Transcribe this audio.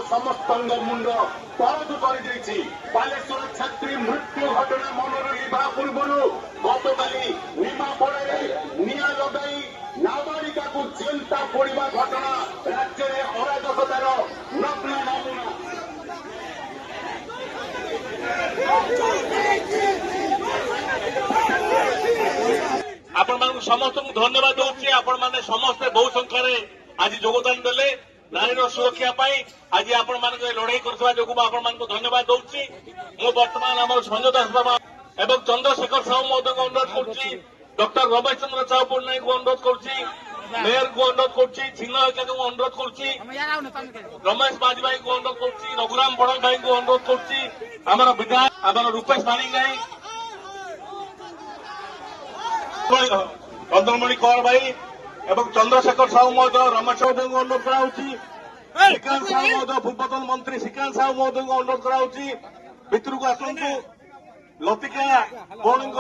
समस्त मुंड तलक कर बालेश्वर छात्री मृत्यु घटना मन रहा पूर्व गत काली निमापड़े निआ लगाई नाबालिका को जेलता पड़ा घटना राज्य में अराजकतार नग्न नमूना। आपण मान समस्त धन्यवाद दूसरी आपण मैंने समस्ते बहु संख्यार आज योगदान देले नारी सुरक्षा आज आपण मान लड़ाई कर धन्यवाद दूसरी। मु बर्तमान आम संजय दास बाबा एवं चंद्रशेखर साहू महोदय को अनुरोध करुच्ची, डॉक्टर रमेश चंद्र साहू पट्टनायक को अनुरोध करुच्ची, मेयर को अनुरोध करुच्ची, छिन्नहरिका को अनुरोध करुच्ची, रमेश माझी भाई को अनुरोध करुच्ची, रघुराम बड़ भाई को अनुरोध करुच्ची, आम विधायक आम रूपेश पाणिग्राही, चंद्रमणि कौर भाई एवं चंद्रशेखर साहू महोदय रमेश महोदय को अनुरोध कराऊँगी, श्रीकांत साहू महोदय पूर्वतन मंत्री श्रीकांत साहू महोदय को अनुरोध कराऊँगी भितर को आसतु लतिका भौणी को